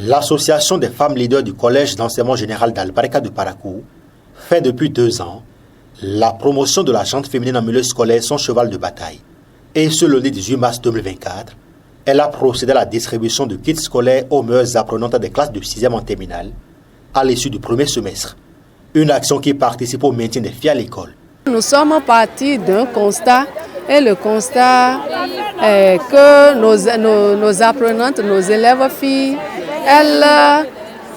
L'association des femmes leaders du collège d'enseignement général d'Al-Baraka de Parakou fait depuis 2 ans la promotion de la gente féminine en milieu scolaire son cheval de bataille. Et ce lundi 18 mars 2024, elle a procédé à la distribution de kits scolaires aux meilleures apprenantes des classes de 6e en terminale à l'issue du premier semestre. Une action qui participe au maintien des filles à l'école. Nous sommes partis d'un constat, et le constat est que nos apprenantes, nos élèves filles, elles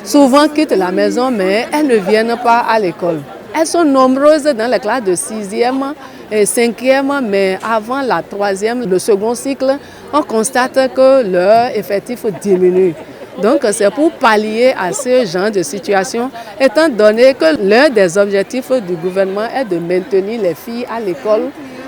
souvent quittent la maison, mais elles ne viennent pas à l'école. Elles sont nombreuses dans les classes de 6e et 5e, mais avant la 3e, le second cycle, on constate que leur effectif diminue. Donc c'est pour pallier à ce genre de situation, étant donné que l'un des objectifs du gouvernement est de maintenir les filles à l'école.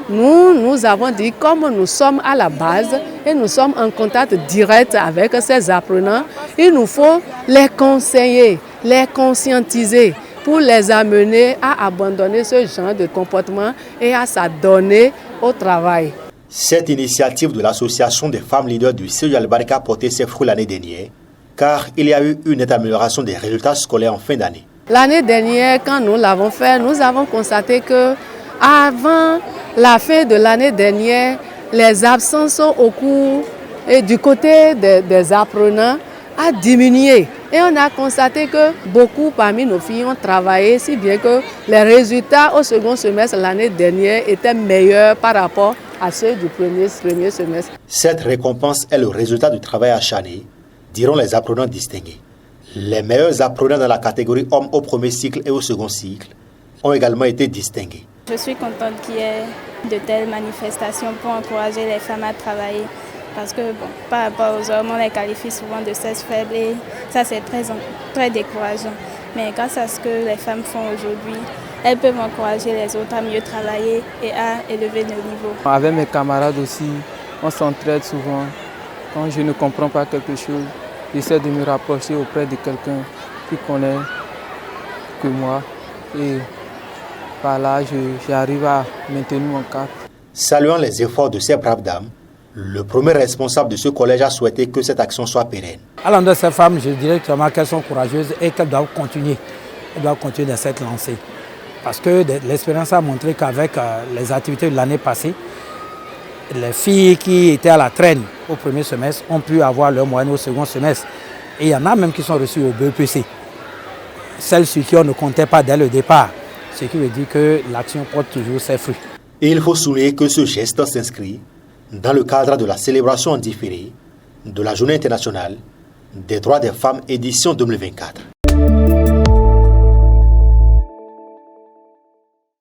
Nous avons dit, comme nous sommes à la base et nous sommes en contact direct avec ces apprenants, il nous faut les conseiller, les conscientiser pour les amener à abandonner ce genre de comportement et à s'adonner au travail. Cette initiative de l'association des femmes leaders du CEU Al-Baraka a porté ses fruits l'année dernière, car il y a eu une nette amélioration des résultats scolaires en fin d'année. L'année dernière, quand nous l'avons fait, nous avons constaté que avant la fin de l'année dernière, les absences au cours et du côté des apprenants a diminué. Et on a constaté que beaucoup parmi nos filles ont travaillé, si bien que les résultats au second semestre l'année dernière étaient meilleurs par rapport à ceux du premier semestre. Cette récompense est le résultat du travail acharné, diront les apprenants distingués. Les meilleurs apprenants dans la catégorie hommes au premier cycle et au second cycle ont également été distingués. Je suis contente qu'il y ait de telles manifestations pour encourager les femmes à travailler. Parce que par rapport aux hommes, on les qualifie souvent de sexe faible et ça c'est très décourageant. Mais grâce à ce que les femmes font aujourd'hui, elles peuvent encourager les autres à mieux travailler et à élever nos niveaux. Avec mes camarades aussi, on s'entraide souvent. Quand je ne comprends pas quelque chose, j'essaie de me rapprocher auprès de quelqu'un qui connaît que moi. Et par là, j'arrive à maintenir mon cap. Saluant les efforts de ces braves dames, le premier responsable de ce collège a souhaité que cette action soit pérenne. À l'endroit de ces femmes, je dirais qu'elles sont courageuses et qu'elles doivent continuer. Elles doivent continuer dans cette lancée. Parce que l'expérience a montré qu'avec les activités de l'année passée, les filles qui étaient à la traîne au premier semestre ont pu avoir leur moyenne au second semestre. Et il y en a même qui sont reçues au BEPC. Celles sur qui on ne comptait pas dès le départ. Ce qui veut dire que l'action porte toujours ses fruits. Et il faut souligner que ce geste s'inscrit dans le cadre de la célébration en différé de la Journée internationale des droits des femmes édition 2024.